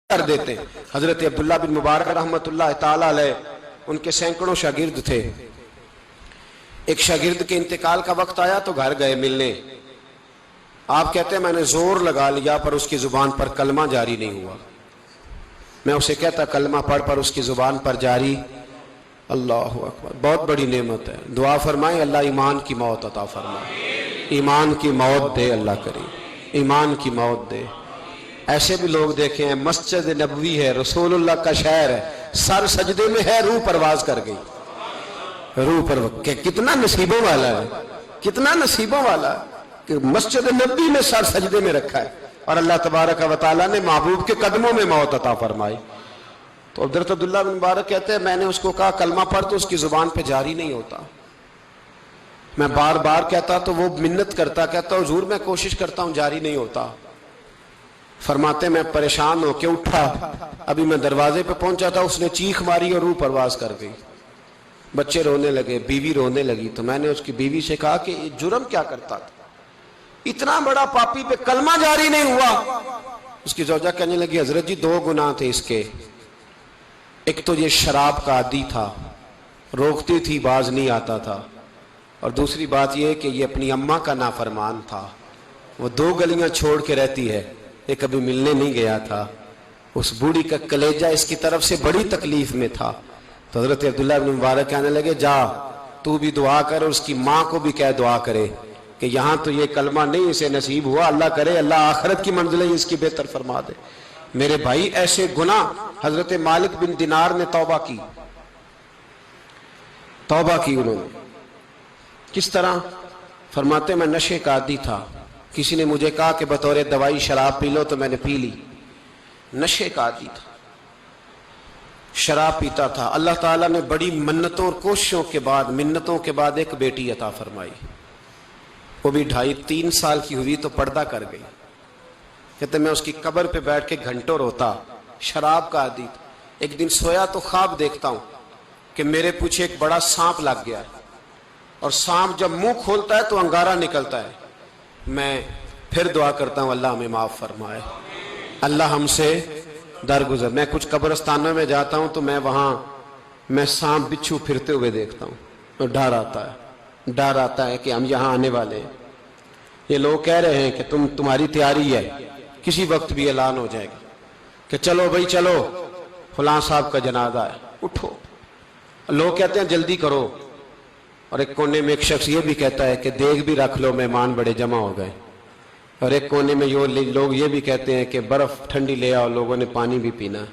کر دیتے ہیں۔ حضرت عبداللہ بن مبارک رحمت اللہ تعالی علیہ ان کے سینکڑوں شاگرد تھے۔ ایک شاگرد کے انتقال کا وقت آیا تو گھر گئے ملنے۔ آپ کہتے ہیں میں نے زور لگا لیا پر اس کی زبان پر کلمہ جاری نہیں ہوا۔ میں اسے کہتا کلمہ پڑھ پر اس کی زبان پر جاری۔ اللہ اکبر، بہت بڑی نعمت ہے۔ دعا فرمائیں اللہ ایمان کی موت عطا فرمائے، ایمان کی موت دے اللہ کریم، ایمان کی موت دے۔ ایسے بھی لوگ دیکھے ہیں، مسجد نبوی ہے، رسول اللہ کا شہر ہے، سر سجدے میں ہے، روح پرواز کر گئی، روح پرواز۔ کتنا نصیبوں والا ہے، کتنا نصیبوں والا ہے کہ مسجد نبوی میں سر سجدے میں رکھا ہے اور اللہ تبارک و تعالیٰ نے محبوب کے قدموں میں موت عطا فرمائی۔ تو حضرت عبداللہ بن مبارک کہتے ہیں میں نے اس کو کہا کلمہ پڑھ تو اس کی زبان پہ جاری نہیں ہوتا۔ میں بار بار کہتا تو وہ منت کرتا، کہتا حضور میں کوشش کرتا ہوں جاری نہیں ہوتا۔ فرماتے میں پریشان ہو کے اٹھا، ابھی میں دروازے پہ پہنچا تھا، اس نے چیخ ماری اور روح پرواز کر گئی۔ بچے رونے لگے، بیوی رونے لگی، تو میں نے اس کی بیوی سے کہا کہ یہ جرم کیا کرتا تھا، اتنا بڑا پاپی پہ کلمہ جاری نہیں ہوا۔ اس کی زوجہ کہنے لگی حضرت جی دو گناہ تھے اس کے، ایک تو یہ شراب کا عادی تھا، روکتی تھی باز نہیں آتا تھا، اور دوسری بات یہ کہ یہ اپنی اماں کا نافرمان تھا، وہ دو گلیاں چھوڑ کے رہتی ہے، یہ کبھی ملنے نہیں گیا تھا، اس بوڑھی کا کلیجہ اس کی طرف سے بڑی تکلیف میں تھا۔ تو حضرت عبداللہ بن مبارک کہنے لگے جا تو بھی دعا کر اور اس کی ماں کو بھی کہہ دعا کرے کہ یہاں تو یہ کلمہ نہیں اسے نصیب ہوا، اللہ کرے اللہ آخرت کی منزلیں اس کی بہتر فرما دے۔ میرے بھائی ایسے گناہ، حضرت مالک بن دینار نے توبہ کی، توبہ کی انہوں نے۔ کس طرح؟ فرماتے میں نشے کا عادی تھا، کسی نے مجھے کہا کہ بطور دوائی شراب پی لو تو میں نے پی لی، نشے کا عادی تھا، شراب پیتا تھا۔ اللہ تعالیٰ نے بڑی منتوں اور کوششوں کے بعد، منتوں کے بعد ایک بیٹی عطا فرمائی، وہ بھی 2.5-3 سال کی ہوئی تو پردہ کر گئی۔ کہتے میں اس کی قبر پہ بیٹھ کے گھنٹوں روتا، شراب کا عادی تھا۔ ایک دن سویا تو خواب دیکھتا ہوں کہ میرے پیچھے ایک بڑا سانپ لگ گیا ہے، اور سانپ جب منہ کھولتا ہے تو انگارہ نکلتا ہے۔ میں پھر دعا کرتا ہوں اللہ ہمیں معاف فرمائے، اللہ ہم سے درگزر۔ میں کچھ قبرستانوں میں جاتا ہوں تو میں وہاں میں سانپ بچھو پھرتے ہوئے دیکھتا ہوں، اور ڈر آتا ہے، ڈر آتا ہے کہ ہم یہاں آنے والے ہیں۔ یہ لوگ کہہ رہے ہیں کہ تمہاری تیاری ہے، کسی وقت بھی اعلان ہو جائے گا کہ چلو بھائی چلو فلاں صاحب کا جنازہ ہے، اٹھو۔ لوگ کہتے ہیں جلدی کرو، اور ایک کونے میں ایک شخص یہ بھی کہتا ہے کہ دیگ بھی رکھ لو مہمان بڑے جمع ہو گئے، اور ایک کونے میں لوگ یہ بھی کہتے ہیں کہ برف ٹھنڈی لے آؤ، لوگوں نے پانی بھی پینا۔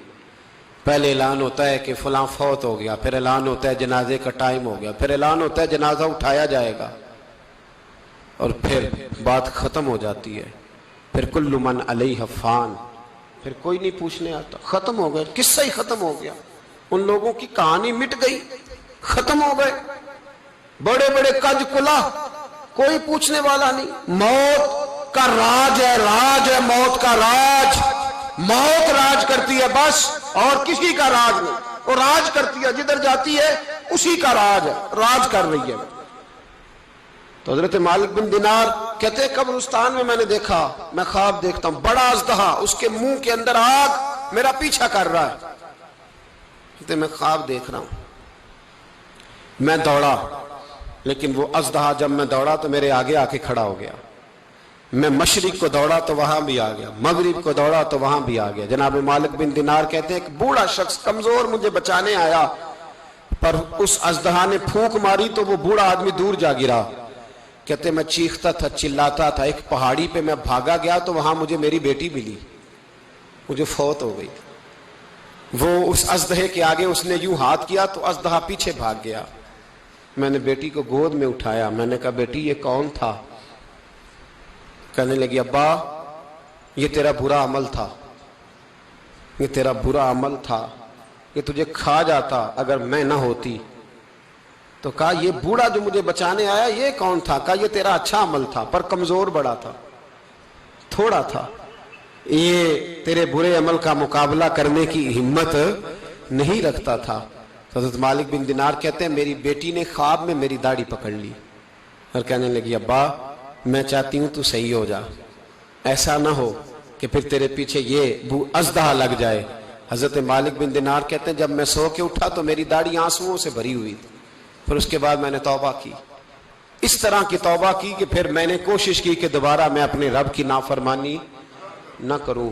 پہلے اعلان ہوتا ہے کہ فلاں فوت ہو گیا، پھر اعلان ہوتا ہے جنازے کا ٹائم ہو گیا، پھر اعلان ہوتا ہے جنازہ اٹھایا جائے گا، اور پھر بات ختم ہو جاتی ہے۔ پھر کل من علیہ فان، پھر کوئی نہیں پوچھنے آتا، ختم ہو گئے، قصہ ہی ختم ہو گیا، ان لوگوں کی کہانی مٹ گئی، ختم ہو گئے، بڑے بڑے کج کلا، کوئی پوچھنے والا نہیں۔ موت کا راج ہے، راج ہے موت کا راج، موت راج کرتی ہے بس، اور کسی کا راج نہیں، وہ راج کرتی ہے، جدھر جاتی ہے اسی کا راج ہے، راج کر رہی ہے۔ تو حضرت مالک بن دینار کہتے ہیں قبرستان میں نے دیکھا، میں خواب دیکھتا ہوں بڑا اژدہا، اس کے منہ کے اندر آگ میرا پیچھا کر رہا ہے۔ کہتے میں خواب دیکھ رہا ہوں، میں دوڑا، لیکن وہ اژدہا جب میں دوڑا تو میرے آگے آ کے کھڑا ہو گیا۔ میں مشرق کو دوڑا تو وہاں بھی آ گیا، مغرب کو دوڑا تو وہاں بھی آ گیا۔ جناب مالک بن دینار کہتے ہیں ایک بوڑھا شخص کمزور مجھے بچانے آیا، پر اس اژدہا نے پھونک ماری تو وہ بوڑھا آدمی دور جا گرا۔ کہتے میں چیختا تھا، چلاتا تھا، ایک پہاڑی پہ میں بھاگا گیا تو وہاں مجھے میری بیٹی ملی، مجھے فوت ہو گئی۔ وہ اس اژدہے کے آگے اس نے یوں ہاتھ کیا تو اژدہا پیچھے بھاگ گیا۔ میں نے بیٹی کو گود میں اٹھایا، میں نے کہا بیٹی یہ کون تھا؟ کہنے لگی ابا یہ تیرا برا عمل تھا، یہ تیرا برا عمل تھا، یہ تجھے کھا جاتا اگر میں نہ ہوتی۔ تو کہا یہ بوڑھا جو مجھے بچانے آیا یہ کون تھا؟ کہا یہ تیرا اچھا عمل تھا، پر کمزور بڑا تھا، تھوڑا تھا، یہ تیرے برے عمل کا مقابلہ کرنے کی ہمت نہیں رکھتا تھا۔ حضرت مالک بن دینار کہتے ہیں میری بیٹی نے خواب میں میری داڑھی پکڑ لی اور کہنے لگی ابا میں چاہتی ہوں تو صحیح ہو جا، ایسا نہ ہو کہ کہ پھر تیرے پیچھے یہ بو ازدہ لگ جائے۔ حضرت مالک بن دینار کہتے ہیں جب میں سو کے اٹھا تو میری داڑھی آنسوؤں سے بھری ہوئی تھی، پھر اس کے بعد میں نے توبہ کی، اس طرح کی توبہ کی کہ پھر میں نے کوشش کی کہ دوبارہ میں اپنے رب کی نافرمانی نہ کروں۔